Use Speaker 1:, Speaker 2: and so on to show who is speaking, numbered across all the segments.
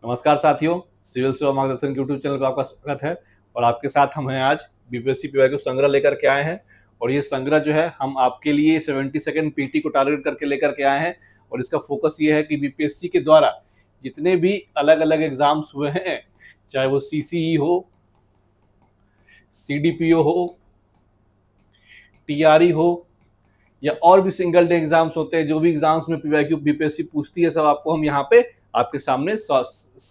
Speaker 1: नमस्कार साथियों, सिविल सेवा मार्गदर्शन के यूट्यूब चैनल पर आपका स्वागत है। और आपके साथ हम हैं आज बीपीएससी पीवाईक्यू संग्रह लेकर के आए हैं। और ये संग्रह जो है हम आपके लिए 72nd पीटी को टारगेट करके लेकर के आए हैं। और इसका फोकस ये है कि बीपीएससी के द्वारा जितने भी अलग अलग एग्जाम्स हुए हैं, चाहे वो सीसीई हो, सीडीपीओ हो, टीआरई हो या और भी सिंगल डे एग्जाम्स होते हैं, जो भी एग्जाम्स में पीवाईक्यू बीपीएससी पूछती है, सब आपको हम यहाँ पे आपके सामने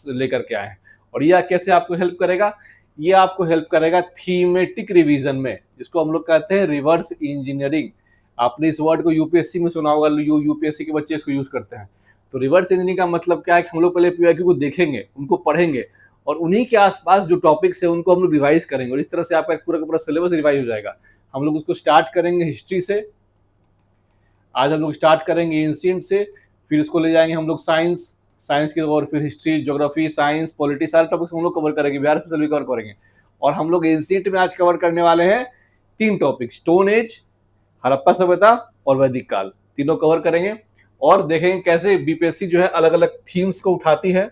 Speaker 1: लेकर के आए हैं। और यह कैसे आपको हेल्प करेगा? ये आपको हेल्प करेगा थीमेटिक रिवीजन में, जिसको हम लोग कहते हैं रिवर्स इंजीनियरिंग। आपने इस वर्ड को यूपीएससी में सुना होगा, यूपीएससी के बच्चे इसको यूज करते हैं। तो रिवर्स इंजीनियरिंग का मतलब क्या है कि हम लोग पहले पीवाईक्यू को देखेंगे, उनको पढ़ेंगे और उन्हीं के आसपास जो टॉपिक्स है उनको हम लोग रिवाइज करेंगे। और इस तरह से आपका पूरा का पूरा सिलेबस रिवाइज हो जाएगा। हम लोग उसको स्टार्ट करेंगे हिस्ट्री से। आज हम लोग स्टार्ट करेंगे एंशिएंट से, फिर इसको ले जाएंगे हम लोग साइंस की और फिर हिस्ट्री, ज्योग्राफी, साइंस, पॉलिटी, सारे टॉपिक्स हम लोग कवर करेंगे, बिहार स्पेशल भी कवर करेंगे। और हम लोग एंशिएंट में आज कवर करने वाले हैं 3 टॉपिक, स्टोन एज, हड़प्पा सभ्यता और वैदिक काल, तीनों कवर करेंगे। और देखेंगे कैसे बीपीएससी जो है अलग अलग थीम्स को उठाती है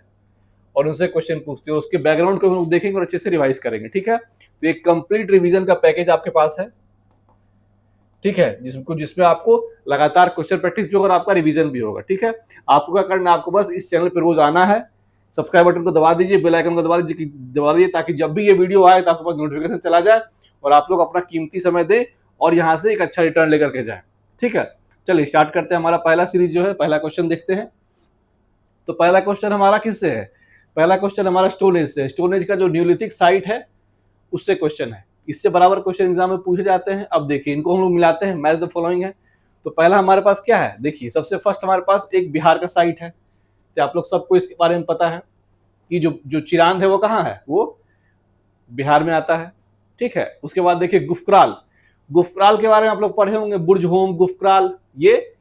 Speaker 1: और उनसे क्वेश्चन पूछती है, और उसके बैकग्राउंड को हम लोग देखेंगे और अच्छे से रिवाइज करेंगे। ठीक है, तो एक कंप्लीट रिवीजन का पैकेज आपके पास है। ठीक है, जिसमें आपको लगातार क्वेश्चन प्रैक्टिस भी होगा और आपका रिवीजन भी होगा। ठीक है, आपको क्या करना है, आपको बस इस चैनल पर रोज आना है, सब्सक्राइब बटन को दबा दीजिए, बेल आइकन को दबा दीजिए ताकि जब भी ये वीडियो आए तो आपके पास नोटिफिकेशन चला जाए और आप लोग अपना कीमती समय दें और यहाँ से एक अच्छा रिटर्न लेकर के जाए। ठीक है, चलिए स्टार्ट करते हैं। हमारा पहला सीरीज जो है, पहला क्वेश्चन देखते हैं। तो पहला क्वेश्चन हमारा किससे है? पहला क्वेश्चन हमारा स्टोन एज से। स्टोन एज का जो न्यूलिथिक साइट है उससे क्वेश्चन है। इससे बराबर क्वेश्चन एग्जाम में पूछे जाते हैं। अब देखिए, इनको हम लोग मिलाते हैं, मैच द फॉलोइंग है। तो पहला हमारे पास क्या है, देखिए सबसे फर्स्ट हमारे पास एक बिहार का साइट है। तो आप लोग सबको इसके बारे में पता है कि जो चिरांद है वो कहाँ है, वो बिहार में आता है। ठीक है, उसके बाद देखिए गुफक्राल। गुफक्राल के बारे में आप लोग पढ़े होंगे, बुर्जहोम, गुफक्राल, ये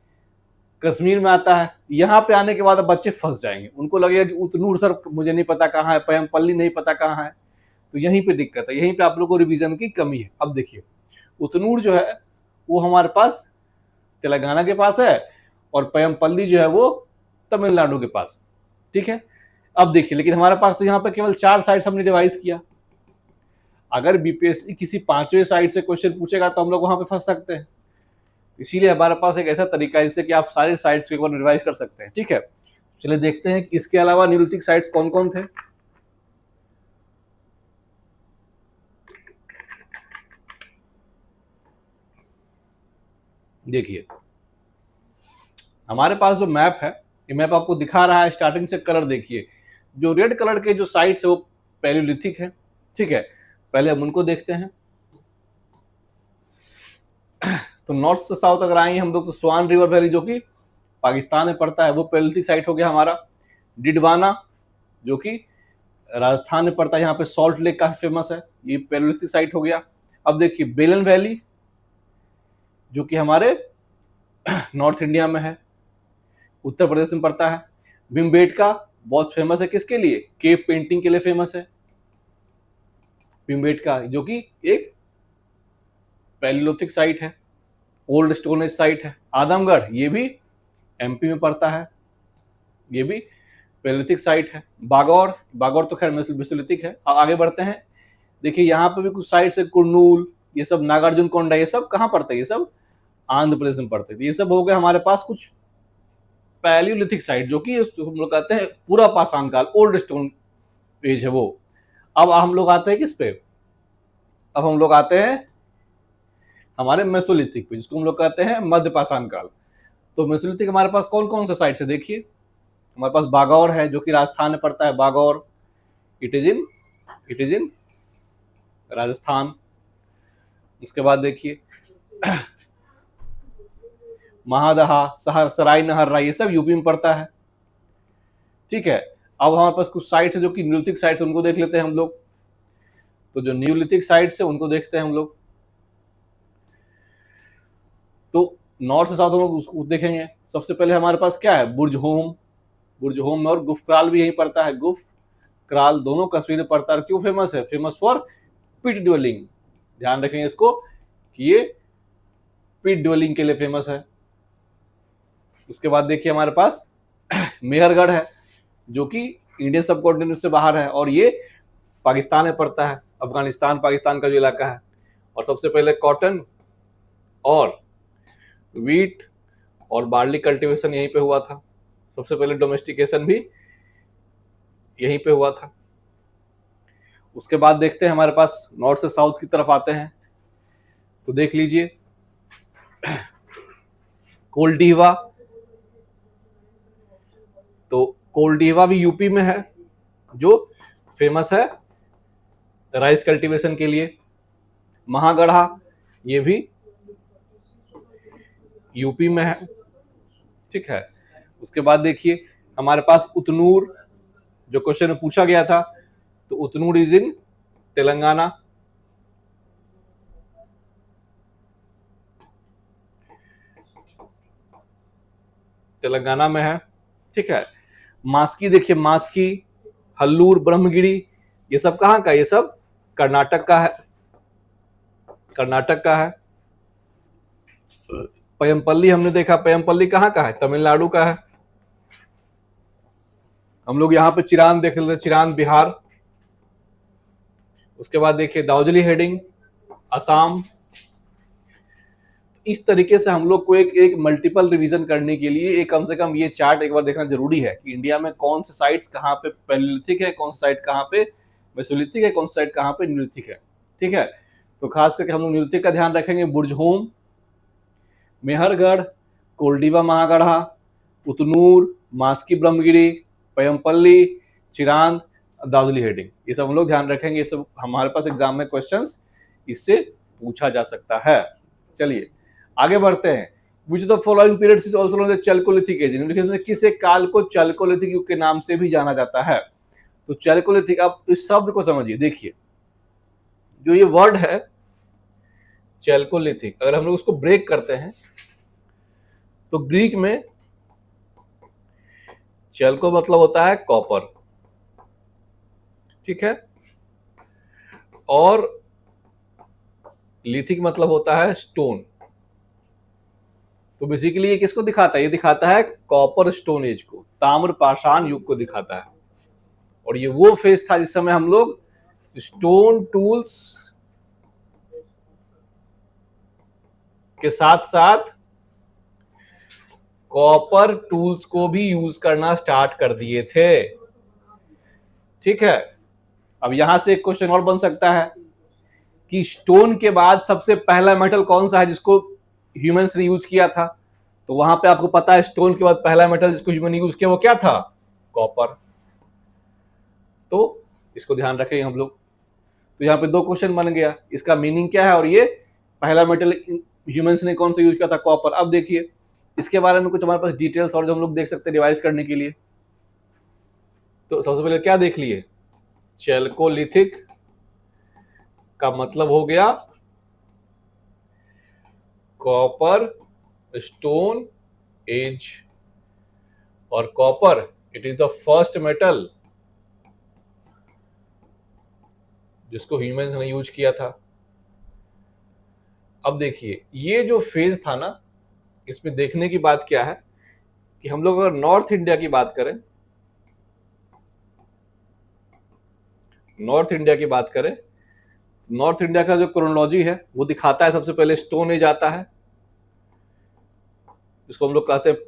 Speaker 1: कश्मीर में आता है। यहाँ पे आने के बाद अब बच्चे फंस जाएंगे, उनको लगेगा कि उतनूर सर मुझे नहीं पता कहाँ है, पैमपल्ली नहीं पता कहाँ है। तो यहीं पे दिक्कत है, यहीं पे आप लोगों को रिवीजन की कमी है। अब देखिए, उतनूर जो है वो हमारे पास तेलंगाना के पास है और पैमपल्ली जो है वो तमिलनाडु के पास। ठीक है, अब देखिए, लेकिन हमारे पास तो यहाँ पे केवल 4 साइट्स हमने डिवाइस किया। अगर बीपीएससी किसी 5वें साइट से क्वेश्चन पूछेगा तो हम लोग वहां पे फंस सकते हैं। इसीलिए हमारे पास एक ऐसा तरीका है जिससे कि आप सारे साइट्स को एक बार रिवाइज कर सकते हैं। ठीक है, चलिए देखते हैं कि इसके अलावा न्यूलिथिक साइट्स कौन कौन थे। देखिए, हमारे पास जो मैप है, ये मैप आपको दिखा रहा है। स्टार्टिंग से कलर देखिए, जो रेड कलर के जो साइट्स है वो पैलियोलिथिक है। ठीक है, पहले हम उनको देखते हैं। तो नॉर्थ से साउथ अगर आएंगे हम लोग तो स्वान रिवर वैली, जो कि पाकिस्तान में पड़ता है, वो पैलियोलिथिक साइट हो गया हमारा। डिडवाना, जो कि राजस्थान में पड़ता है, यहाँ पे सॉल्ट लेक काफी फेमस है, ये पैलियोलिथिक साइट हो गया। अब देखिए बेलन वैली, जो कि हमारे नॉर्थ इंडिया में है, उत्तर प्रदेश में पड़ता है। भीमबेटका बहुत फेमस है, किसके लिए? केव पेंटिंग के लिए फेमस है भीमबेटका, जो कि एक पैलियोलिथिक साइट है, ओल्ड स्टोन एज साइट है। आदमगढ़, ये भी एमपी में पड़ता है, ये भी पैलियोलिथिक साइट है। बागौर, बागौर तो खैर मेसोलिथिक है। आगे बढ़ते हैं, देखिए यहाँ पे भी कुछ साइट्स है, कुरनूल, ये सब नागार्जुन कोंडा, ये सब कहाँ पड़ता है? ये सब आंध्र प्रदेश में पड़ते थे। ये सब हो गए हमारे पास कुछ पैलियोलिथिक साइट, जो कि हम लोग कहते हैं पूरा पाषाण काल, ओल्ड स्टोन एज है वो। अब हम लोग आते हैं किस पे? अब हम लोग आते हैं हमारे मेसोलिथिक पे, जिसको हम लोग कहते हैं मध्य पाषाण काल। तो मेसोलिथिक हमारे पास कौन कौन से साइट है? देखिए, हमारे पास बागौर है, जो कि राजस्थान में पड़ता है। Bagor, it is in Rajasthan. उसके बाद देखिए महादहा, सराय नहर, ये सब यूपी में पड़ता है। ठीक है, अब हमारे पास कुछ साइट्स है जो कि न्यूलिथिक साइट्स, उनको देख लेते हैं हम लोग। तो जो न्यूलिथिक साइट्स है उनको देखते हैं हम लोग। तो नॉर्थ से साउथ हम लोग उसको देखेंगे। सबसे पहले हमारे पास क्या है? बुर्जहोम, बुर्जहोम में, और गुफक्राल भी यहीं पड़ता है। गुफक्राल दोनों कश्मीर में पड़ता है। क्यों फेमस है? फेमस फॉर पिट ड्वेलिंग, ध्यान रखेंगे इसको कि ये पिट ड्वेलिंग के लिए फेमस है। उसके बाद देखिए हमारे पास मेहरगढ़ है, जो कि इंडियन सब कॉन्टिनेंट से बाहर है और ये पाकिस्तान में पड़ता है, अफगानिस्तान पाकिस्तान का जो इलाका है। और सबसे पहले कॉटन और वीट और बार्ली कल्टीवेशन यहीं पे हुआ था। सबसे पहले डोमेस्टिकेशन भी यहीं पे हुआ था। उसके बाद देखते हैं हमारे पास नॉर्थ से साउथ की तरफ आते हैं, तो देख लीजिए कोल्डिवा, तो कोल्डिवा भी यूपी में है जो फेमस है राइस कल्टीवेशन के लिए। महागढ़ा ये भी यूपी में है, ठीक है। उसके बाद देखिए हमारे पास उतनूर, जो क्वेश्चन में पूछा गया था, तो उतनूर इज इन तेलंगाना। तेलंगाना में है, ठीक है। मास्की देखिए, मास्की, हल्लूर, ब्रह्मगिरी, ये सब कहाँ का, ये सब कर्नाटक का है, कर्नाटक का है। पयमपल्ली हमने देखा, पयमपल्ली कहाँ का है, तमिलनाडु का है। हम लोग यहाँ पे चिरान देख लेते, चिरान बिहार। उसके बाद देखिए दाउजली हेडिंग, असम। इस तरीके से हम लोग को एक मल्टीपल रिवीजन करने के लिए एक कम से कम ये चार्ट एक बार देखना जरूरी है कि इंडिया में कौन से साइट्स कहाँ पे पैलियोलिथिक है, कौन सा साइट कहाँ पे मेसोलिथिक है, कौन सा साइट कहाँ पे न्यूलिथिक है, ठीक है। तो खास करके हम लोग न्यूलिथिक का ध्यान रखेंगे। बुरजहोम, मेहरगढ़, कोल्डिवा महागढ़ा, उतनूर, मास्की ब्रह्मगिरी, पयमपल्ली, चिरांद, दादुली हेडिंग, ये सब हम लोग ध्यान रखेंगे। ये सब हमारे पास एग्जाम में क्वेश्चंस इससे पूछा जा सकता है। चलिए आगे बढ़ते हैं। Which of the following periods is also known as chalcolithic age, निम्नलिखित में किस एक काल को चैल्कोलिथिक युग के नाम से भी जाना जाता है। तो चैल्कोलिथिक, आप इस शब्द को समझिए, देखिए जो ये वर्ड है चैल्कोलिथिक, अगर हम लोग उसको ब्रेक करते हैं तो ग्रीक में चैल्को मतलब होता है कॉपर, ठीक है, और लिथिक मतलब होता है स्टोन। तो बेसिकली ये किसको दिखाता है, ये दिखाता है कॉपर स्टोन एज को, ताम्र पाषाण युग को दिखाता है। और ये वो फेज था जिस समय हम लोग स्टोन टूल्स के साथ साथ कॉपर टूल्स को भी यूज करना स्टार्ट कर दिए थे, ठीक है। अब यहां से एक क्वेश्चन और बन सकता है कि स्टोन के बाद सबसे पहला मेटल कौन सा है जिसको ह्यूमंस ने यूज किया था। तो वहां पे आपको पता है स्टोन के बाद पहला मेटल जिसको ह्यूमन ने यूज किया वो क्या था, कॉपर। तो इसको ध्यान रखेंगे हम लोग। तो यहाँ पे दो क्वेश्चन बन गया, इसका मीनिंग क्या है और ये पहला मेटल ह्यूमंस ने कौन सा यूज किया था, कॉपर। अब देखिए इसके बारे में कुछ हमारे पास डिटेल्स और जो हम लोग देख सकते हैं रिवाइज करने के लिए। तो सबसे पहले क्या देख लिए, चैल्कोलिथिक का मतलब हो गया कॉपर स्टोन एज, और copper it is the first metal जिसको ह्यूमंस ने यूज किया था। अब देखिए ये जो फेज था ना, इसमें देखने की बात क्या है कि हम लोग अगर नॉर्थ इंडिया की बात करें, नॉर्थ इंडिया की बात करें, नॉर्थ इंडिया का जो क्रोनोलॉजी है वो दिखाता है सबसे पहले स्टोन एज आता है, जिसको हम लोग कहते हैं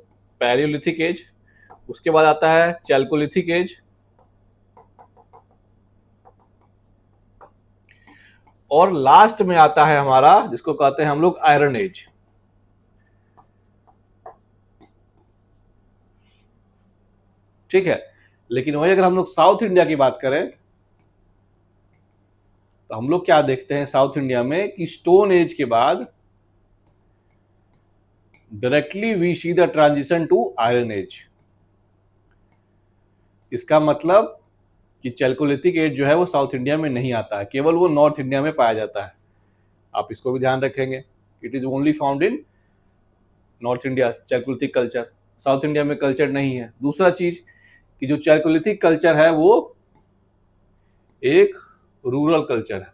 Speaker 1: पैलियोलिथिक एज। उसके बाद आता है चैल्कोलिथिक एज, और लास्ट में आता है हमारा जिसको कहते हैं हम लोग आयरन एज। ठीक है, लेकिन वही अगर हम लोग साउथ इंडिया की बात करें तो हम लोग क्या देखते हैं साउथ इंडिया में कि स्टोन एज के बाद directly we see the transition to iron age. इसका मतलब कि चैल्कोलिथिक एज जो है वो साउथ इंडिया में नहीं आता है, केवल वो नॉर्थ इंडिया में पाया जाता है। आप इसको भी ध्यान रखेंगे, it is only found in north India Chalcolithic culture, south India में कल्चर नहीं है। दूसरा चीज कि जो चैल्कोलिथिक कल्चर है वो एक रूरल कल्चर है,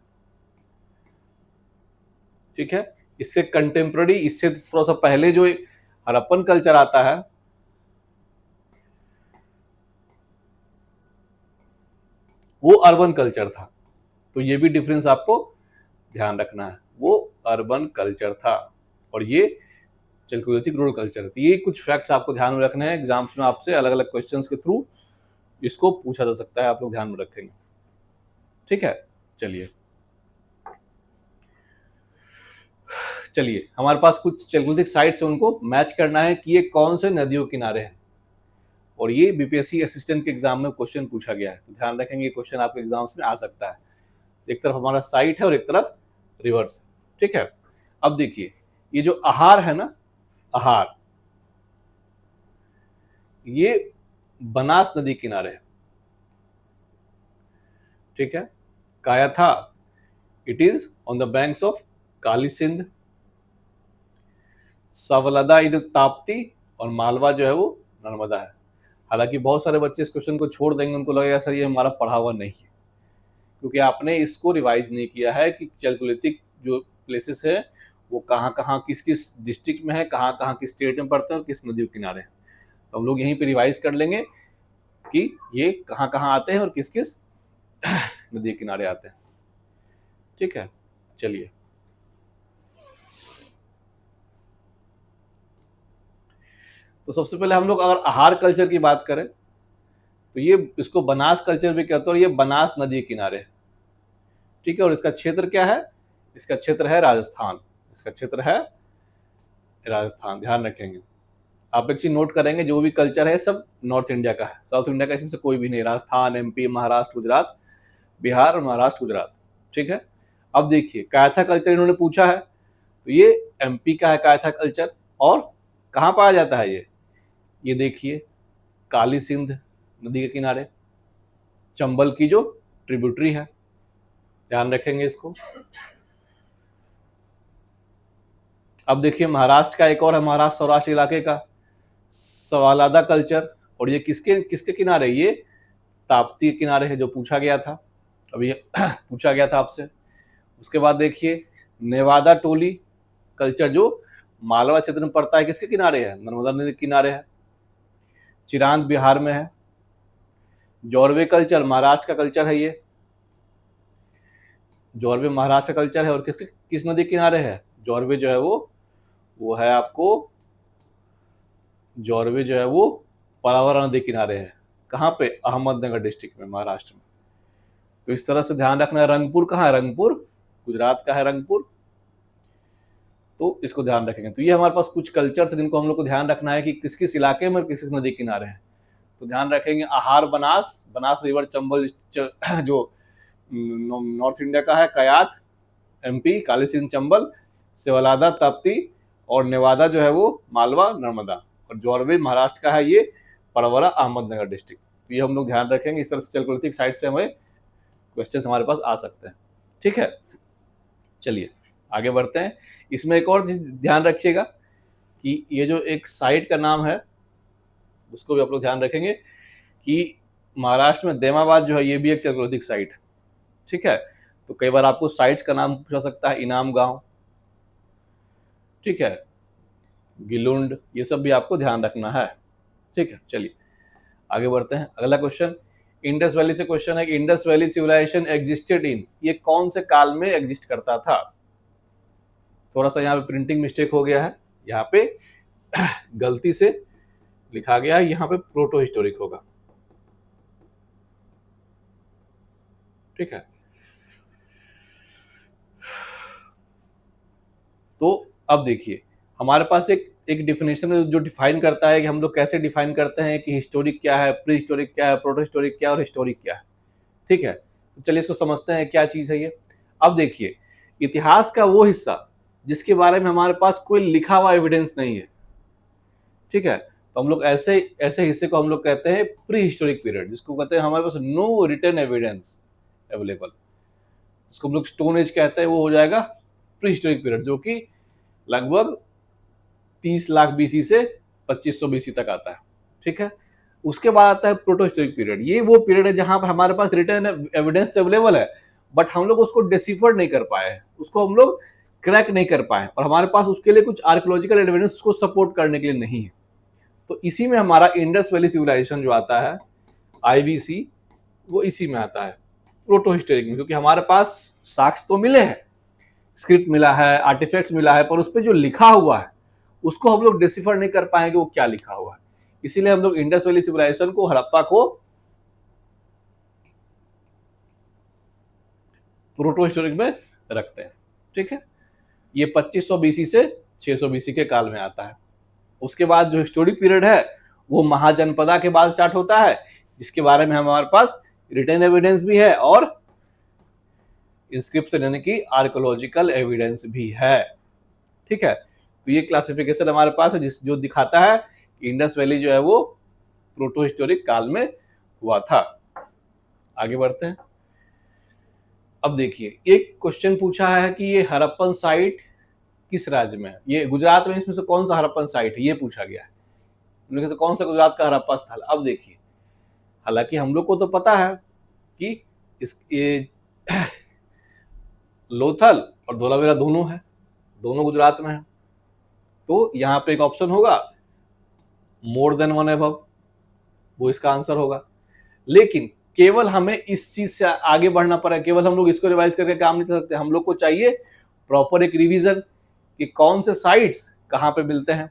Speaker 1: ठीक है। इससे कंटेम्प्ररी, इससे थोड़ा सा पहले जो हड़प्पन कल्चर आता है वो अर्बन कल्चर था। तो ये भी डिफरेंस आपको ध्यान रखना है, वो अर्बन कल्चर था और ये चैल्कोलिथिक रूरल कल्चर। तो ये कुछ फैक्ट्स आपको ध्यान में रखने हैं, एग्जाम्स में आपसे अलग अलग क्वेश्चंस के थ्रू इसको पूछा जा सकता है, आप लोग ध्यान में रखेंगे। ठीक है, चलिए हमारे पास कुछ चैल्कोलिथिक साइट्स है, उनको मैच करना है कि ये कौन से नदियों के किनारे है, और ये बीपीएससी असिस्टेंट के एग्जाम में क्वेश्चन पूछा गया है। तो ध्यान रखेंगे, क्वेश्चन आपके एग्जाम्स में आ सकता है। एक तरफ हमारा साइट है और एक तरफ रिवर्स। ठीक है, अब देखिए ये जो आहार है ना, आहार, ये बनास नदी किनारे है। ठीक है, Kayatha, it is on the banks of Kali Sindh, Savalda इधर ताप्ती, और मालवा जो है वो नर्मदा है। हालांकि बहुत सारे बच्चे इस क्वेश्चन को छोड़ देंगे, उनको लगेगा सर ये हमारा पढ़ा हुआ नहीं है, क्योंकि आपने इसको रिवाइज नहीं किया है कि चैल्कोलिथिक जो प्लेसेस है वो कहाँ कहाँ किस किस डिस्ट्रिक्ट में है, कहाँ कहाँ किस स्टेट में पड़ते हैं और किस नदी के किनारे हैं। तो हम लोग यहीं पे रिवाइज कर लेंगे कि ये कहाँ कहाँ आते हैं और किस किस नदी के किनारे आते हैं। ठीक है, चलिए तो सबसे पहले हम लोग अगर आहार कल्चर की बात करें तो ये इसको बनास कल्चर भी कहते हैं, और ये बनास नदी के किनारे है। ठीक है, और इसका क्षेत्र क्या है, इसका क्षेत्र है राजस्थान, इसका क्षेत्र है राजस्थान। ध्यान रखेंगे, आप एक चीज नोट करेंगे, जो भी कल्चर है सब नॉर्थ इंडिया का है, साउथ इंडिया का इसमें से कोई भी नहीं। राजस्थान, एमपी, महाराष्ट्र, गुजरात, बिहार और महाराष्ट्र, गुजरात। ठीक है, अब देखिए कायथा कल्चर इन्होंने पूछा है, तो ये एमपी का है कायथा कल्चर, और कहाँ पाया जाता है ये देखिए काली सिंध नदी के किनारे, चंबल की जो ट्रिब्यूटरी है, ध्यान रखेंगे इसको। अब देखिए महाराष्ट्र का एक और है, महाराष्ट्र सौराष्ट्र इलाके का सवालादा कल्चर, और ये किसके किसके किनारे, ये ताप्ती के किनारे है, जो पूछा गया था अभी पूछा गया था आपसे। उसके बाद देखिए नेवादा टोली कल्चर, जो मालवा क्षेत्र में पड़ता है, किसके किनारे है, नर्मदा नदी के किनारे है, चिरांद बिहार में है। जॉर्वे कल्चर महाराष्ट्र का कल्चर है, ये जॉर्वे महाराष्ट्र का कल्चर है, और किस नदी के किनारे है, जॉर्वे जो है वो है आपको, जॉर्वे जो है वो पलावरा नदी किनारे है। कहाँ पे, अहमदनगर डिस्ट्रिक्ट में, महाराष्ट्र में। तो इस तरह से ध्यान रखना है। रंगपुर कहाँ है, रंगपुर गुजरात का है रंगपुर, तो इसको ध्यान रखेंगे। तो ये हमारे पास कुछ कल्चर्स है जिनको हम लोग को ध्यान रखना है कि किस किस इलाके में और किस किस नदी किनारे हैं। तो ध्यान रखेंगे आहार बनास, बनास रिवर चंबल जो नॉर्थ इंडिया का है, कयाथ एमपी, काली सिंध चंबल, सेवलादा ताप्ती, और नेवादा जो है वो मालवा नर्मदा, और जॉर्वे महाराष्ट्र का है ये परवरा अहमदनगर डिस्ट्रिक्ट। तो ये हम लोग ध्यान रखेंगे। इस तरह से चैल्कोलिथिक साइट से हमें क्वेश्चन हमारे पास आ सकते हैं। ठीक है, चलिए आगे बढ़ते हैं। इसमें एक और ध्यान रखिएगा कि ये जो एक साइट का नाम है उसको भी आप लोग ध्यान रखेंगे कि महाराष्ट्र में देमाबाद जो है ये भी एक चैल्कोलिथिक साइट है। ठीक है, तो कई बार आपको साइट्स का नाम पूछा सकता है, इनाम गांव, ठीक है, गिलुंड, ये सब भी आपको ध्यान रखना है। ठीक है, चलिए आगे बढ़ते हैं। अगला क्वेश्चन इंडस वैली से क्वेश्चन है कि Indus valley civilization existed in, ये कौन से काल में एग्जिस्ट करता था। थोड़ा सा यहाँ पे प्रिंटिंग मिस्टेक हो गया है, यहाँ पे गलती से लिखा गया है, यहाँ पे प्रोटो हिस्टोरिक होगा। ठीक है, तो अब देखिए हमारे पास एक डिफिनेशन जो डिफाइन करता है कि हम लोग कैसे डिफाइन करते हैं कि हिस्टोरिक क्या है, प्री हिस्टोरिक क्या है, प्रोटो हिस्टोरिक क्या है और हिस्टोरिक क्या है। ठीक है, तो चलिए इसको समझते हैं क्या चीज है ये। अब देखिए इतिहास का वो हिस्सा जिसके बारे में हमारे पास कोई लिखा हुआ एविडेंस नहीं है, ठीक है, तो हम लोग ऐसे हिस्से को हम लोग कहते हैं प्री हिस्टोरिक पीरियड, जिसको कहते हैं हमारे पास नो रिटन एविडेंस अवेलेबल, जिसको हम लोग स्टोन एज कहते हैं, वो हो जाएगा प्री हिस्टोरिक पीरियड, जो कि लगभग 30 लाख बीसी से 2500 बीसी तक आता है। ठीक है, उसके बाद आता है प्रोटो हिस्टोरिक पीरियड। ये वो पीरियड है जहां पर हमारे पास रिटन एविडेंस तो अवेलेबल है, बट हम लोग उसको डिसिफर नहीं कर पाए हैं, उसको हम लोग क्रैक नहीं कर पाए, और हमारे पास उसके लिए कुछ आर्कियोलॉजिकल एविडेंस को सपोर्ट करने के लिए नहीं है। तो इसी में हमारा इंडस वैली सिविलाइजेशन जो आता है, IVC, वो इसी में आता है। प्रोटो हिस्टोरिक में, क्योंकि हमारे पास साक्ष्य तो मिले हैं, स्क्रिप्ट मिला है, आर्टिफैक्ट्स मिला है, पर उस पर जो लिखा हुआ है उसको हम लोग डिसिफर नहीं कर पाएंगे वो क्या लिखा हुआ है। इसीलिए हम लोग इंडस वैली सिविलाइजेशन को, हड़प्पा को प्रोटो हिस्टोरिक में रखते हैं। ठीक है, ये 2500 बीसी से 600 बीसी के काल में आता है। उसके बाद जो हिस्टोरिक पीरियड है वो महाजनपदा के बाद स्टार्ट होता है, जिसके बारे में हमारे पास रिटन एविडेंस भी है और इंस्क्रिप्शन यानी कि आर्कोलॉजिकल एविडेंस भी है। ठीक है, तो ये क्लासिफिकेशन हमारे पास है जो दिखाता है कि इंडस वैली जो है वो प्रोटो हिस्टोरिक काल में हुआ था। आगे बढ़ते हैं। अब देखिए, एक क्वेश्चन पूछा है कि ये हड़प्पन साइट किस राज्य में है, ये गुजरात में, इसमें से कौन सा हड़प्पन साइट है, ये पूछा गया है। उनमें से कौन सा गुजरात का हड़प्पा स्थल। अब देखिए, हालांकि हम लोग को तो पता है कि ये लोथल और धोलावीरा दोनों है, दोनों गुजरात में है, तो यहाँ पे एक ऑप्शन होगा मोर देन वन एबव, वो इसका आंसर होगा। लेकिन केवल हमें इस चीज से आगे बढ़ना पड़ेगा, केवल हम लोग इसको रिवाइज करके काम नहीं कर सकते, हम लोग को चाहिए प्रॉपर एक रिवीजन कि कौन से साइट्स कहाँ पे मिलते हैं।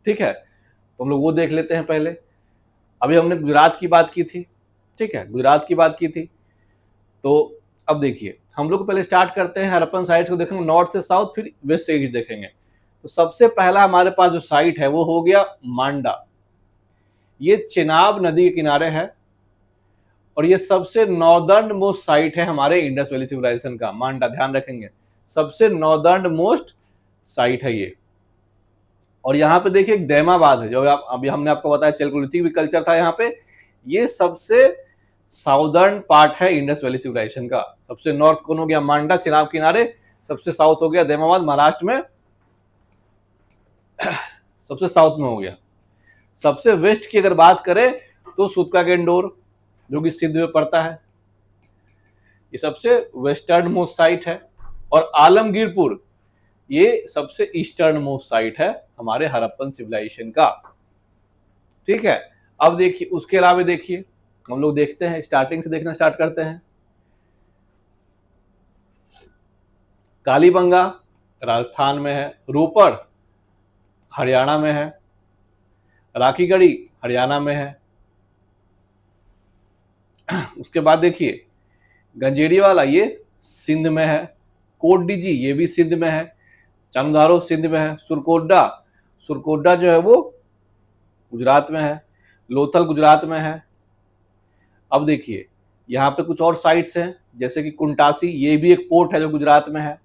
Speaker 1: ठीक है, तो हम लोग वो देख लेते हैं पहले। अभी हमने गुजरात की बात की थी, ठीक है, गुजरात की बात की थी। तो अब देखिए, हम लोग पहले स्टार्ट करते हैं हड़प्पन साइट को देखेंगे नॉर्थ से साउथ, फिर वेस्ट से ईस्ट देखेंगे। तो सबसे पहला हमारे पास जो साइट है वो हो गया मांडा। ये चेनाब नदी के किनारे है और ये सबसे नॉर्दर्न मोस्ट साइट है हमारे इंडस वैली सिविलाइजेशन का। मांडा ध्यान रखेंगे, सबसे नॉर्दर्न मोस्ट साइट है ये। और यहाँ पे देखिए एक दैमाबाद है, जो अभी हमने आपको बताया चैल्कोलिथिक भी कल्चर था यहाँ पे। ये सबसे साउदर्न पार्ट है इंडस वैली सिविलाइजेशन का। सबसे नॉर्थ कौन हो गया, मांडा चिनाब किनारे। सबसे साउथ हो गया दैमाबाद, महाराष्ट्र में सबसे साउथ में हो गया। सबसे वेस्ट की अगर बात करें तो सुतका गेंडोर, जो कि सिंध में पड़ता है, ये सबसे वेस्टर्न मोस्ट साइट है। और आलमगीरपुर ये सबसे ईस्टर्न मोस्ट साइट है हमारे हड़प्पन सिविलाइजेशन का। ठीक है, अब देखिए उसके अलावा देखिए, हम लोग देखते हैं, स्टार्टिंग से देखना स्टार्ट करते हैं। कालीबंगा राजस्थान में है, रोपड़ हरियाणा में है, राखीगढ़ी हरियाणा में है। उसके बाद देखिए गंजेड़ी वाला ये सिंध में है, कोटडीजी ये भी सिंध में है, चांगधारो सिंध में है, सुरकोडा जो है वो गुजरात में है, लोथल गुजरात में है। अब देखिए यहाँ पे कुछ और साइट्स हैं, जैसे कि कुंटासी, ये भी एक पोर्ट है जो गुजरात में है।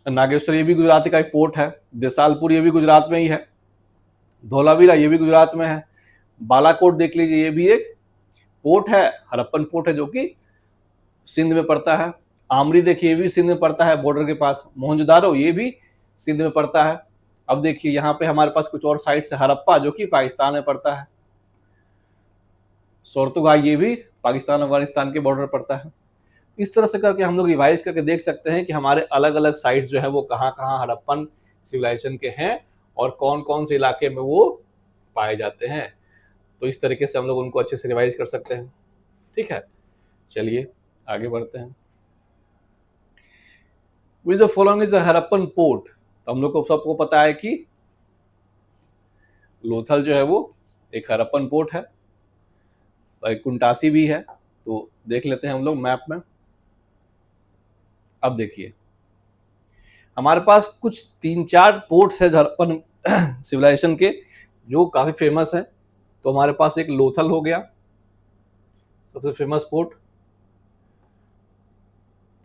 Speaker 1: नागेश्वर ये भी गुजरात का एक पोर्ट है। देसालपुर ये भी गुजरात में ही है। धोलावीरा ये भी गुजरात में है। बालाकोट देख लीजिए, ये भी एक पोर्ट है, हड़प्पन पोर्ट है, जो कि सिंध में पड़ता है। आमरी देखिए, ये भी सिंध में पड़ता है, बॉर्डर के पास। मोहनजोदारो ये भी सिंध में पड़ता है। अब देखिए यहाँ पे हमारे पास कुछ और साइट्स है, हड़प्पा जो कि पाकिस्तान में पड़ता है। सोरतुगाई ये भी पाकिस्तान अफगानिस्तान के बॉर्डर पड़ता है। इस तरह से करके हम लोग रिवाइज करके देख सकते हैं कि हमारे अलग अलग साइट जो है वो कहाँ कहाँ हड़प्पन सिविलाइजेशन के हैं और कौन कौन से इलाके में वो पाए जाते हैं। तो इस तरीके से हम लोग उनको अच्छे से रिवाइज कर सकते हैं। ठीक है, चलिए आगे बढ़ते हैं। Which the following is Harappan port. तो हम लोग को सबको पता है कि लोथल जो है वो एक हड़प्पन पोर्ट है, एक कुंटासी भी है। तो देख लेते हैं हम लोग मैप में। अब देखिए हमारे पास कुछ 3-4 पोर्ट्स है हड़प्पन सिविलाइजेशन के जो काफी फेमस है। तो हमारे पास एक लोथल हो गया, सबसे फेमस पोर्ट,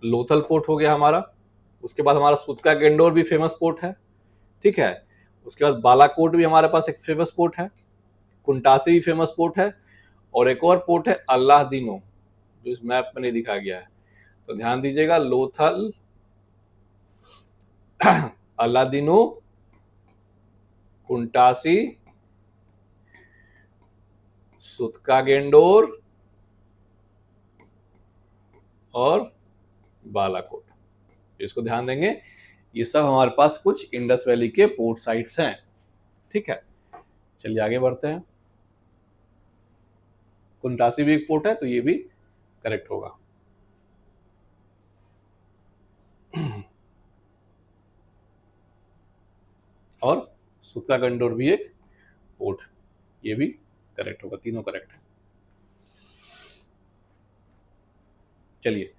Speaker 1: लोथल पोर्ट हो गया हमारा। उसके बाद हमारा सुतका गेंडोर भी फेमस पोर्ट है। ठीक है, उसके बाद बालाकोट भी हमारे पास एक फेमस पोर्ट है, कुंटासी भी फेमस पोर्ट है, और एक और पोर्ट है अल्लाहदीनो, जो इस मैप में नहीं दिखा गया है। तो ध्यान दीजिएगा, लोथल, अल्लाहदीनो, कुंटासी, सुतका गेंडोर और बालाकोट, इसको ध्यान देंगे। ये सब हमारे पास कुछ इंडस वैली के पोर्ट साइट्स हैं। ठीक है, चलिए आगे बढ़ते हैं। कुंटासी भी एक पोर्ट है, तो ये भी करेक्ट होगा। और सूत्रागंडोर भी एक पोर्ट है, ये भी करेक्ट होगा, तीनों करेक्ट है। चलिए,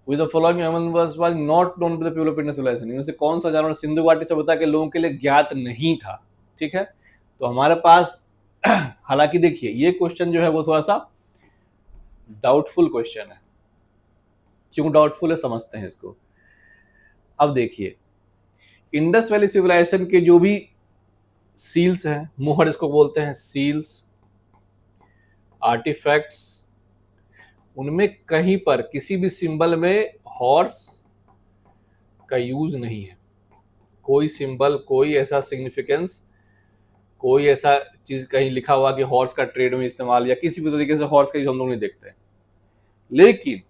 Speaker 1: With the following was not known to the people of Indian civilization, इनमें से कौन सा जानवर सिंधु घाटी सभ्यता के लोगों के लिए ज्ञात नहीं था? ठीक है, तो हमारे पास हालांकि देखिए ये क्वेश्चन जो है वो थोड़ा सा डाउटफुल क्वेश्चन है। क्यों डाउटफुल है समझते हैं इसको। अब देखिए, इंडस वैली सिविलाइजेशन के जो भी सील्स हैं, मोहर इसको बोलते हैं, सील्स, आर्टिफैक्ट्स, उनमें कहीं पर किसी भी सिंबल में हॉर्स का यूज नहीं है। कोई सिंबल, कोई ऐसा सिग्निफिकेंस, कोई ऐसा चीज कहीं लिखा हुआ कि हॉर्स का ट्रेड में इस्तेमाल या किसी भी तरीके से हॉर्स का यूज हम लोग नहीं देखते हैं। लेकिन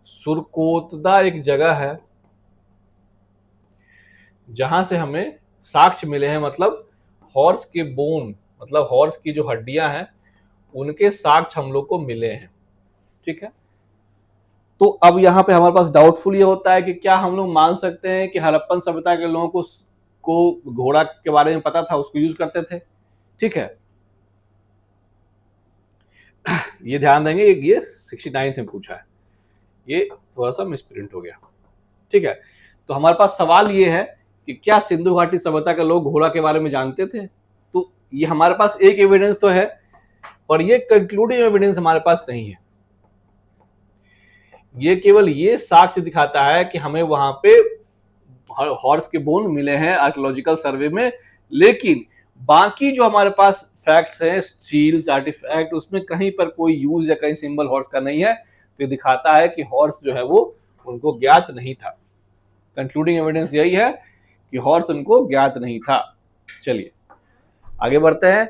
Speaker 1: सुरकोतदा एक जगह है जहां से हमें साक्ष्य मिले हैं, मतलब हॉर्स के बोन, मतलब हॉर्स की जो हड्डियां हैं उनके साक्ष्य हम लोग को मिले हैं। ठीक है, तो अब यहां पे हमारे पास डाउटफुल ये होता है कि क्या हम लोग मान सकते हैं कि हड़प्पन सभ्यता के लोगों को घोड़ा के बारे में पता था, उसको यूज करते थे। ठीक है, ये ध्यान देंगे, ये 69 में पूछा है, ये थोड़ा सा मिसप्रिंट हो गया। ठीक है, तो हमारे पास सवाल ये है कि क्या सिंधु घाटी सभ्यता के लोग घोड़ा के बारे में जानते थे? तो ये हमारे पास एक एविडेंस तो है, पर ये कंक्लूडिंग एविडेंस हमारे पास नहीं है। ये केवल ये साक्ष्य दिखाता है कि हमें वहां पे हॉर्स के बोन मिले हैं आर्कियोलॉजिकल सर्वे में, लेकिन बाकी जो हमारे पास फैक्ट्स हैं, सील्स, आर्टिफैक्ट, उसमें कहीं पर कोई यूज या कहीं सिंबल हॉर्स का नहीं है। तो ये दिखाता है कि हॉर्स जो है वो उनको ज्ञात नहीं था। कंक्लूडिंग एविडेंस यही है कि हॉर्स उनको ज्ञात नहीं था। चलिए आगे बढ़ते हैं।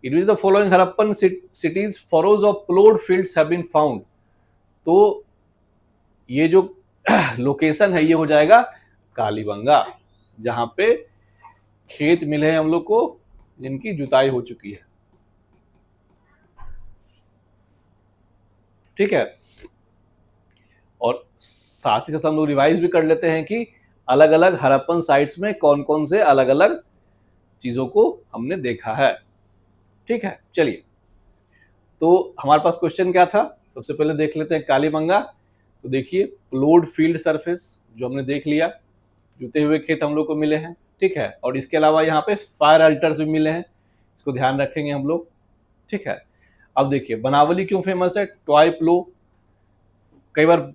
Speaker 1: It is the following Harappan cities furrows of plowed fields have been found. तो ये जो लोकेशन है ये हो जाएगा कालीबंगा, जहां पे खेत मिले हैं हम लोग को जिनकी जुताई हो चुकी है। ठीक है, और साथ ही साथ हम लोग रिवाइज भी कर लेते हैं कि अलग अलग हड़प्पन साइट्स में कौन कौन से अलग अलग चीजों को हमने देखा है। ठीक है, चलिए, तो हमारे पास क्वेश्चन क्या था, सबसे पहले देख लेते हैं कालीबंगा। तो देखिए, प्लोड फील्ड सरफेस जो हमने देख लिया, जुते हुए खेत हम लोग को मिले हैं। ठीक है, और इसके अलावा यहाँ पे फायर अल्टर्स भी मिले हैं, इसको ध्यान रखेंगे हम लोग। ठीक है, अब देखिए बनावली क्यों फेमस है, टॉय प्लो। कई बार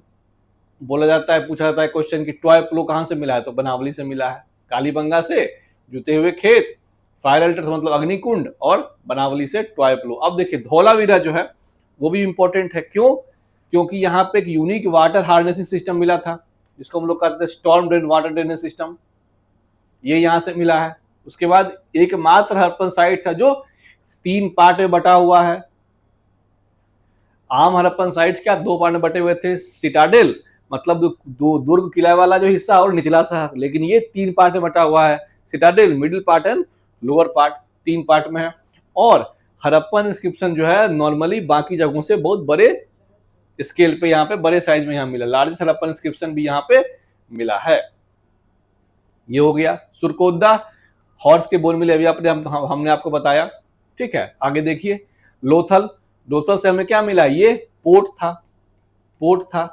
Speaker 1: बोला जाता है, पूछा जाता है क्वेश्चन कि टॉय प्लो कहाँ से मिला है, तो बनावली से मिला है। कालीबंगा से जुते हुए खेत, फायर अल्टर्स मतलब अग्निकुंड, और बनावली से टॉय प्लो। अब देखिए धौलावीरा जो है वो भी इंपॉर्टेंट है। क्यों? क्योंकि यहाँ पे एक यूनिक वाटर हार्नेसिंग सिस्टम मिला था, जिसको हम लोग कहते थे storm drain water drainage system, ये यहाँ से मिला है। उसके बाद एकमात्र हड़प्पन साइट था जो 3 पार्ट में बटा हुआ है। आम हड़प्पन साइट्स क्या 2 पार्ट में बटे हुए थे, सिटाडेल मतलब दो दुर्ग किला वाला जो हिस्सा और निचला शहर, लेकिन ये 3 पार्ट में बटा हुआ है। Citadel, middle part and lower part, 3 part में है। और हड़प्पन इंस्क्रिप्शन जो है नॉर्मली बाकी जगहों से बहुत बड़े स्केल पे, यहाँ पे बड़े साइज में यहाँ मिला, लार्जेस्ट हड़प्पन इंस्क्रिप्शन भी यहाँ पे मिला है। ये हो गया। सुरकोतदा हॉर्स के बोन मिले, अभी हमने आपको बताया। ठीक है, आगे देखिए लोथल। लोथल से हमें क्या मिला, ये पोर्ट था।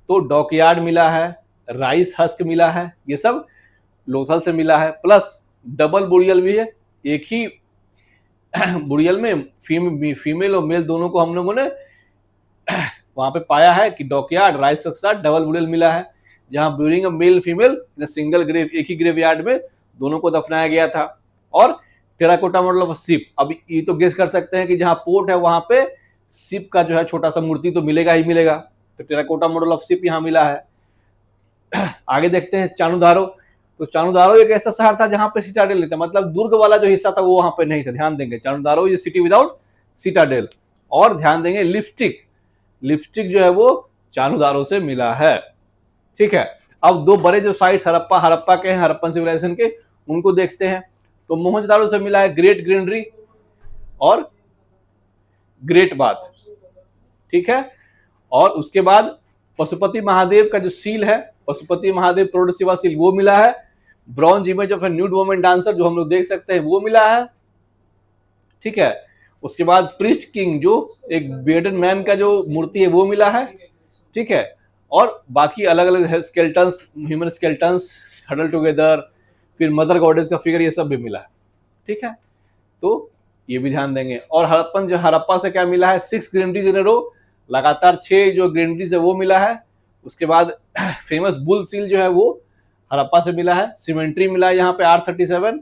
Speaker 1: तो डॉकयार्ड मिला है, राइस हस्क मिला है, ये सब लोथल से मिला है। प्लस डबल बुरियल भी है, एक ही बुरियल में फीमेल और मेल दोनों को हम लोगों ने वहां पे पाया है कि डॉकयार्ड, राइस हस्क के साथ डबल बुरियल मिला है, जहां burying male female in single grave, एक ही ग्रेव यार्ड में दोनों को दफनाया गया था। और टेराकोटा मॉडल ऑफ शिप, अब ये तो गेस कर सकते हैं कि जहां पोर्ट है वहां पे शिप का जो है छोटा सा मूर्ति तो मिलेगा ही मिलेगा, तो टेराकोटा मॉडल ऑफ शिप यहाँ मिला है। आगे देखते हैं चानुधारो। तो चानुधारो एक ऐसा शहर था जहां पे सिटाडेल नहीं था, मतलब दुर्ग वाला जो हिस्सा था वो वहां पे नहीं था। ध्यान देंगे, चानुधारो ये सिटी विदाउट सिटाडेल। और ध्यान देंगे लिपस्टिक जो है वो चानुधारो से मिला है। ठीक है, अब 2 बड़े जो साइट्स हड़प्पा के हैं, हड़प्पन सिविलाइजेशन के, उनको देखते हैं। तो मोहनजोदारो से मिला है ग्रेट ग्रेनरी, और ग्रेट बाथ, ठीक है। और उसके बाद पशुपति महादेव का जो सील है, पशुपति महादेव प्रौढ़ सेवा सील, वो मिला है। Bronze image of A nude woman dancer, जो हम लोग देख सकते हैं, वो मिला है, ठीक है। उसके बाद प्रिस्ट किंग, जो एक बियर्डेड मैन का जो मूर्ति है, वो मिला है, ठीक है। और बाकी अलग अलग skeletons, human skeletons huddle together, फिर मदर गॉडेस का फिगर, ये सब भी मिला है, ठीक है। तो ये भी ध्यान देंगे। और हड़प्पन, जो हड़प्पा से क्या मिला है, 6 ग्रेनिटीज इन ए रो, लगातार 6 जो ग्रेनिटीज है वो मिला है। उसके बाद फेमस बुल सील जो है वो हड़प्पा से मिला है। सिमेंट्री मिला है यहाँ पे R37,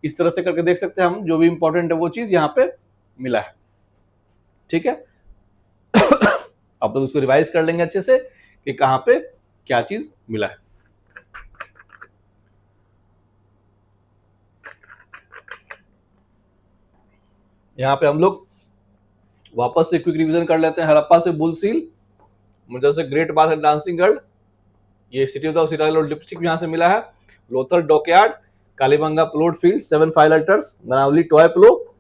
Speaker 1: इस तरह से करके देख सकते हैं हम, जो भी इंपॉर्टेंट है वो चीज यहाँ पे मिला है, ठीक है। आप लोग उसको रिवाइज कर लेंगे अच्छे से कि कहाँ पे क्या चीज मिला है। यहाँ पे हम लोग वापस से क्विक रिवीजन कर लेते हैं। हड़प्पा से बुल सील, मुझे से great bath and dancing girl, ये सिटी ऑफ द सिटाडेल और लिपस्टिक यहाँ से मिला है। Lothal dockyard, Kalibangan plot field, 7 fire altars, Banawali toy plough,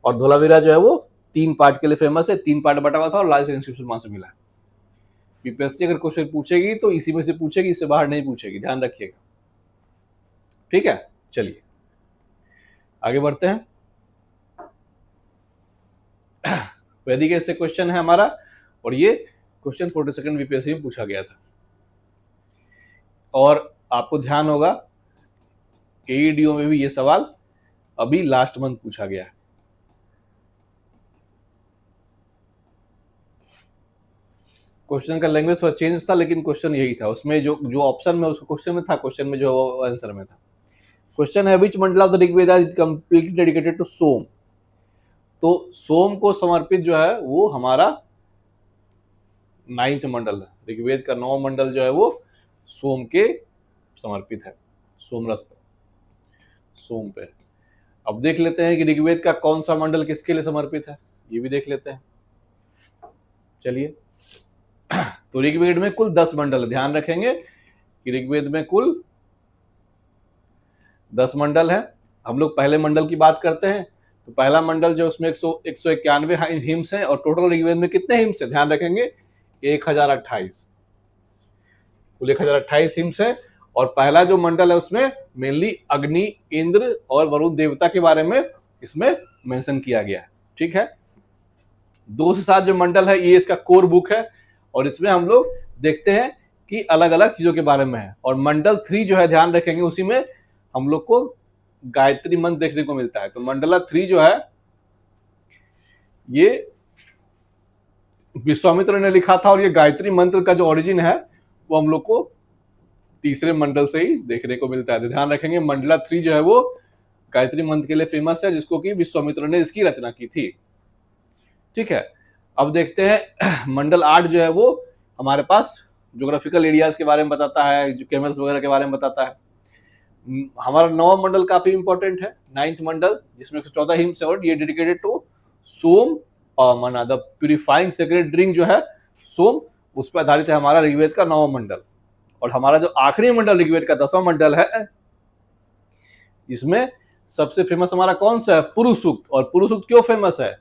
Speaker 1: और धोलावीरा जो है वो 3 पार्ट के लिए फेमस है, 3 पार्ट बटा हुआ था, और लाइस इंस्क्रिप्शन वहां से मिला है। बीपीएससी अगर क्वेश्चन पूछेगी तो इसी में से पूछेगी, इससे बाहर नहीं पूछेगी, ध्यान रखिएगा, ठीक है। चलिए आगे बढ़ते हैं। वैदिक से क्वेश्चन है हमारा, और ये क्वेश्चन 42 बीपीएससी में पूछा गया था। और आपको ध्यान होगा एईडीओ में भी ये सवाल अभी लास्ट मंथ पूछा गया है। क्वेश्चन का लैंग्वेज थोड़ा चेंज था, लेकिन क्वेश्चन यही था। उसमें जो ऑप्शन में उसको क्वेश्चन में था, क्वेश्चन में जो आंसर में था। क्वेश्चन है which mandal of the Rigveda is completely dedicated to Soma. तो सोम को समर्पित जो है वो हमारा 9th मंडल है। ऋग्वेद का 9वां मंडल जो है वो सोम के समर्पित है, सोमरस पे, सोम पे। अब देख लेते हैं कि ऋग्वेद का कौन सा मंडल किसके लिए समर्पित है, ये भी देख लेते हैं। चलिए, तो ऋग्वेद में कुल 10 मंडल, ध्यान रखेंगे कि ऋग्वेद में कुल 10 मंडल है। हम लोग पहले मंडल की बात करते हैं। तो पहला मंडल जो उसमें 191 हिम्स हैं, और टोटल ऋग्वेद में कितने हिम्स है, ध्यान रखेंगे 1028, कुल 1028 हिम्स है। और पहला जो मंडल है उसमें मेनली अग्नि, इंद्र और वरुण देवता के बारे में इसमें मेंशन किया गया है, ठीक है। 2 से 7 जो मंडल है ये इसका कोर बुक है, और इसमें हम लोग देखते हैं कि अलग अलग चीजों के बारे में है। और मंडल 3 जो है, ध्यान रखेंगे, उसी में हम लोग को गायत्री मंत्र देखने को मिलता है। तो मंडला 3 जो है ये विश्वामित्र ने लिखा था, और ये गायत्री मंत्र का जो ओरिजिन है वो हम लोग को तीसरे मंडल से ही देखने को मिलता है। तो ध्यान रखेंगे मंडला 3 जो है वो गायत्री मंत्र के लिए फेमस है, जिसको कि विश्वामित्र ने इसकी रचना की थी, ठीक है। अब देखते हैं मंडल 8 जो है वो हमारे पास ज्योग्राफिकल एरियाज के बारे में बताता है, जो कैमल्स वगैरह के बारे में बताता है। हमारा 9वां मंडल काफी इंपॉर्टेंट है, 9th मंडल, जिसमें 114 हिम्स है, और ये डेडिकेटेड टू सोम, और माना द प्यूरिफाइंग सेक्रेट ड्रिंक जो है सोम, उस पर आधारित है हमारा ऋग्वेद का 9वां मंडल। और हमारा जो आखिरी मंडल ऋग्वेद का 10वां मंडल है, इसमें सबसे फेमस हमारा कौन सा है, पुरुष सूक्त। और पुरुष सूक्त क्यों फेमस है,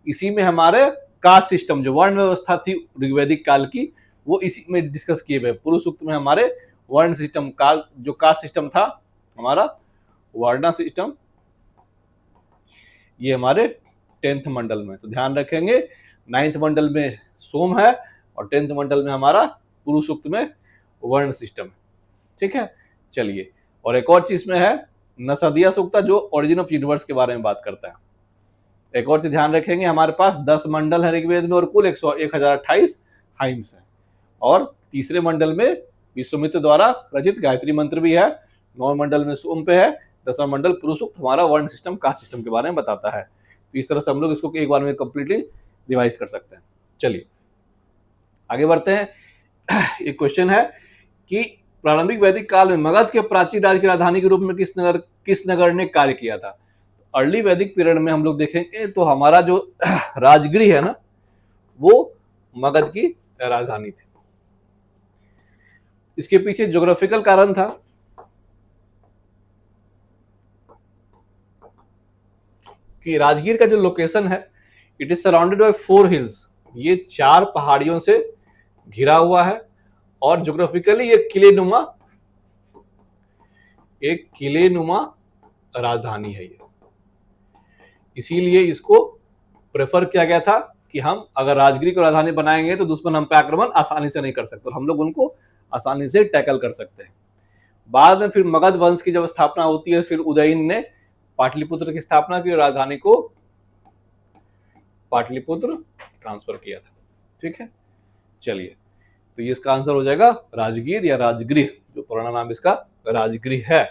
Speaker 1: इसी में हमारे कास्ट सिस्टम, जो वर्ण व्यवस्था थी ऋग्वैदिक काल की, वो इसी में डिस्कस किए हुए। पुरुष सूक्त में हमारे वर्ण सिस्टम, काल जो कास्ट सिस्टम था हमारा वर्णा सिस्टम, ये हमारे 10th मंडल में। तो ध्यान रखेंगे 9th मंडल में सोम है, और 10th मंडल में हमारा पुरुष सूक्त में वर्ण सिस्टम, ठीक है। चलिए, और एक और चीज में है नसदिया सूक्ता, जो ओरिजिन ऑफ यूनिवर्स के बारे में बात करता है। एक और चीज ध्यान रखेंगे, हमारे पास 10 मंडल है ऋग्वेद में, और कुल 1028 हाइम्स है। और तीसरे मंडल में विश्वामित्र द्वारा रचित गायत्री मंत्र भी है। 9वें मंडल में सोम पे है, 10वां मंडल पुरुष सूक्त हमारा वर्ण सिस्टम, कास्ट सिस्टम के बारे में बताता है। तो इस तरह से हम लोग इसको एक बार में कंप्लीटली रिवाइज कर सकते हैं। चलिए आगे बढ़ते हैं। एक क्वेश्चन है कि प्रारंभिक वैदिक काल में मगध के प्राचीन राज्य की राजधानी के रूप में किस नगर ने कार्य किया था। अर्ली वैदिक पीरियड में हम लोग देखेंगे तो हमारा जो राजगिरी है ना, वो मगध की राजधानी थी। इसके पीछे ज्योग्राफिकल कारण था कि राजगीर का जो लोकेशन है, it is surrounded by 4 hills, ये 4 पहाड़ियों से घिरा हुआ है और ज्योग्राफिकली एक किले नुमा राजधानी है ये। इसीलिए इसको प्रेफर किया गया था कि हम अगर राजगीर को राजधानी बनाएंगे तो दुश्मन हम पे आक्रमण आसानी से नहीं कर सकते और हम लोग उनको आसानी से टैकल कर सकते हैं। बाद में फिर मगध वंश की जब स्थापना होती है, फिर उदयन ने पाटलिपुत्र की स्थापना की और राजधानी को पाटलिपुत्र ट्रांसफर किया था। ठीक है, चलिए, तो ये इसका आंसर हो जाएगा राजगीर या राजगृह, जो पुराना नाम इसका राजगृह है।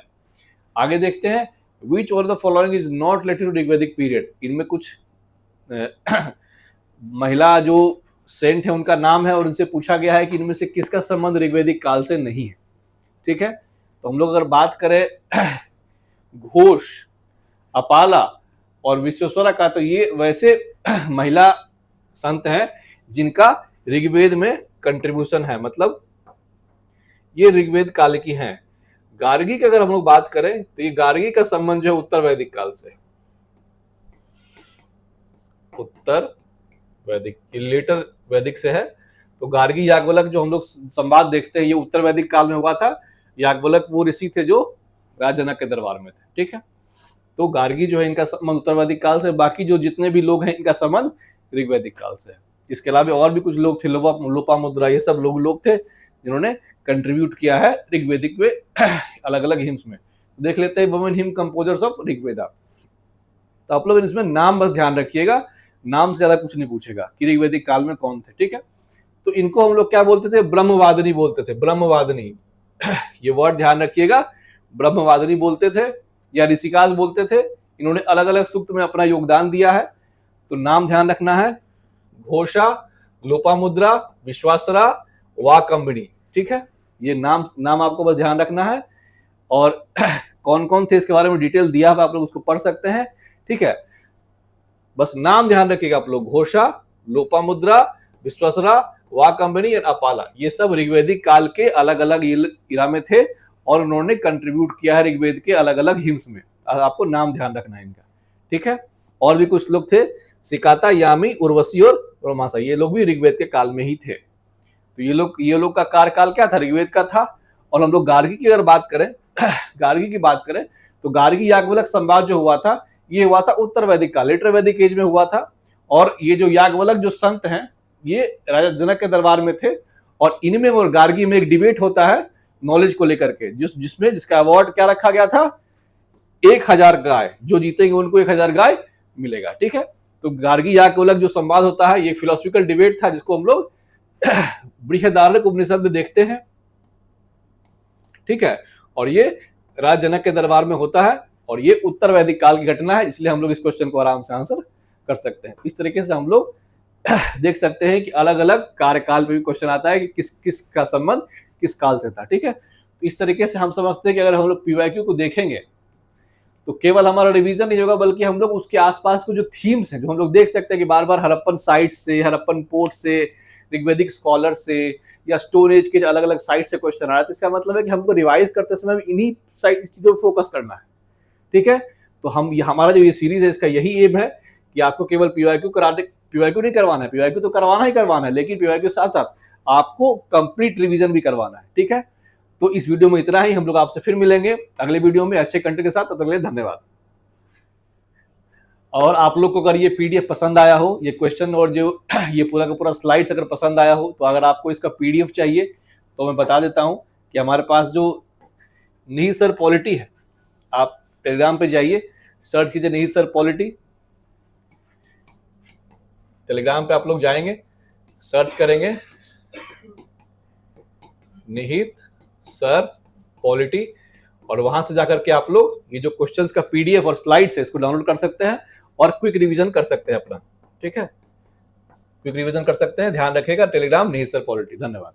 Speaker 1: आगे देखते हैं, which of the following is not related to Rigvedic period. इनमें कुछ महिला जो सेंट है उनका नाम है और उनसे पूछा गया है कि इनमें से किसका संबंध ऋग्वैदिक काल से नहीं है। ठीक है, तो हम लोग अगर बात करें घोष, अपाला और विश्वेश्वरा का, तो ये वैसे महिला संत हैं जिनका ऋग्वेद में कंट्रीब्यूशन है, मतलब ये ऋग्वेद काल की हैं। गार्गी की अगर हम लोग बात करें तो ये गार्गी का संबंध जो है उत्तर वैदिक काल से, उत्तर वैदिक, लेटर वैदिक से है। तो गार्गी याज्ञवल्क्य जो हम लोग संवाद देखते हैं ये उत्तर वैदिक काल में हुआ था। याज्ञवल्क्य वो ऋषि थे जो राजा जनक के दरबार में थे। ठीक है, तो गार्गी जो है इनका संबंध उत्तर वैदिक काल से, बाकी जो जितने भी लोग हैं इनका संबंध ऋग्वैदिक काल से है। इसके अलावा और भी कुछ लोग थे, लोपामुद्रा, ये सब लोग थे जिन्होंने कंट्रीब्यूट किया है ऋग्वेदिक में अलग अलग हिम्स में। देख लेते हैं women him composers of Rigveda. तो आप लोग इसमें नाम बस ध्यान रखिएगा, नाम से अलग कुछ नहीं पूछेगा कि ऋग्वैदिक काल में कौन थे। ठीक है, तो इनको हम लोग क्या बोलते थे, ब्रह्मवादिनी बोलते थे, ब्रह्मवादिनी ये वर्ड ध्यान रखिएगा, ब्रह्मवादिनी बोलते थे या ऋषिकास बोलते थे। इन्होंने अलग अलग सूक्त में अपना योगदान दिया है। तो नाम ध्यान रखना है, घोषा, लोपामुद्रा, विश्वासरा, वाकम्बिनी। ठीक है, ये नाम आपको बस ध्यान रखना है और कौन कौन थे इसके बारे में डिटेल दिया है, आप लोग उसको पढ़ सकते हैं। ठीक है, बस नाम ध्यान रखिएगा आप लोग, घोषा, लोपामुद्रा, विश्वासरा, वाकम्बिनी और अपाला, ये सब ऋग्वैदिक काल के अलग अलग इरा में थे और उन्होंने कंट्रीब्यूट किया है ऋग्वेद के अलग अलग हिम्स में। आपको नाम ध्यान रखना है इनका। ठीक है, और भी कुछ लोग थे, सिकाता, यामी, उर्वशी और रोमासा, ये लोग भी ऋग्वेद के काल में ही थे। तो ये लोग का कार्यकाल क्या था, ऋग्वेद का था। और हम लोग गार्गी की अगर बात करें गार्गी की बात करें तो गार्गी याज्ञवल्क्य संवाद जो हुआ था ये हुआ था उत्तर वैदिक काल, लेटर वैदिक एज में हुआ था। और ये जो याज्ञवल्क्य जो संत हैं ये राजा जनक के दरबार में थे और इनमें और गार्गी में एक डिबेट होता है नॉलेज को लेकर के, जिसका अवार्ड क्या रखा गया था, 1000 गाय, जो जीतेंगे उनको 1000 गाय मिलेगा। ठीक है, तो गार्गी याज्ञवल्क्य जो संवाद होता है ये फिलोसफिकल डिबेट था जिसको हम लोग बृहदारण्यक उपनिषद में देखते हैं। ठीक है, और ये राजा जनक के दरबार में होता है और ये उत्तर वैदिक काल की घटना है, इसलिए हम लोग इस क्वेश्चन को आराम से आंसर कर सकते हैं। इस तरीके से हम लोग देख सकते हैं कि अलग अलग कार्यकाल पे भी क्वेश्चन आता है कि किस का संबंध किस काल से था। ठीक है, तो इस तरीके से हम समझते हैं कि अगर हम लोग पीवाईक्यू को देखेंगे तो केवल हमारा रिवीजन नहीं होगा बल्कि हम लोग उसके आसपास को जो थीम्स हैं जो हम लोग देख सकते हैं कि बार बार हड़प्पन साइट से, हड़प्पन पोर्ट से, ऋग्वैदिक स्कॉलर से या स्टोन एज के अलग अलग साइट से क्वेश्चन आ रहा है। तो इसका मतलब है कि हमको रिवाइज करते समय इन्हीं साइट चीजों पर फोकस करना है। ठीक है, तो हमारा जो ये सीरीज है इसका यही एम है कि आपको केवल पीवाईक्यू नहीं करवाना है, पीवाईक्यू तो करवाना ही करवाना है, लेकिन पीवाईक्यू के साथ साथ आपको कंप्लीट रिवीजन भी करवाना है। ठीक है, तो इस वीडियो में इतना ही, हम लोग आपसे फिर मिलेंगे अगले वीडियो में अच्छे कंटेंट के साथ। तब तक के लिए धन्यवाद। और आप लोग को अगर ये पीडीएफ पसंद आया हो, ये क्वेश्चन और जो ये पूरा का पूरा स्लाइड्स अगर पसंद आया हो, तो अगर आपको इसका पीडीएफ चाहिए तो मैं बता देता हूं कि हमारे पास जो निहित सर पॉलिटी है, आप टेलीग्राम पे जाइए, सर्च कीजिए निहित सर पॉलिटी। टेलीग्राम पे आप लोग जाएंगे, सर्च करेंगे निहित सर पॉलिटी और वहां से जाकर के आप लोग ये जो क्वेश्चंस का पीडीएफ और स्लाइड्स है इसको डाउनलोड कर सकते हैं और क्विक रिवीजन कर सकते हैं अपना। ठीक है, क्विक रिवीजन कर सकते हैं। ध्यान रखिएगा, टेलीग्राम निहित सर पॉलिटी। धन्यवाद।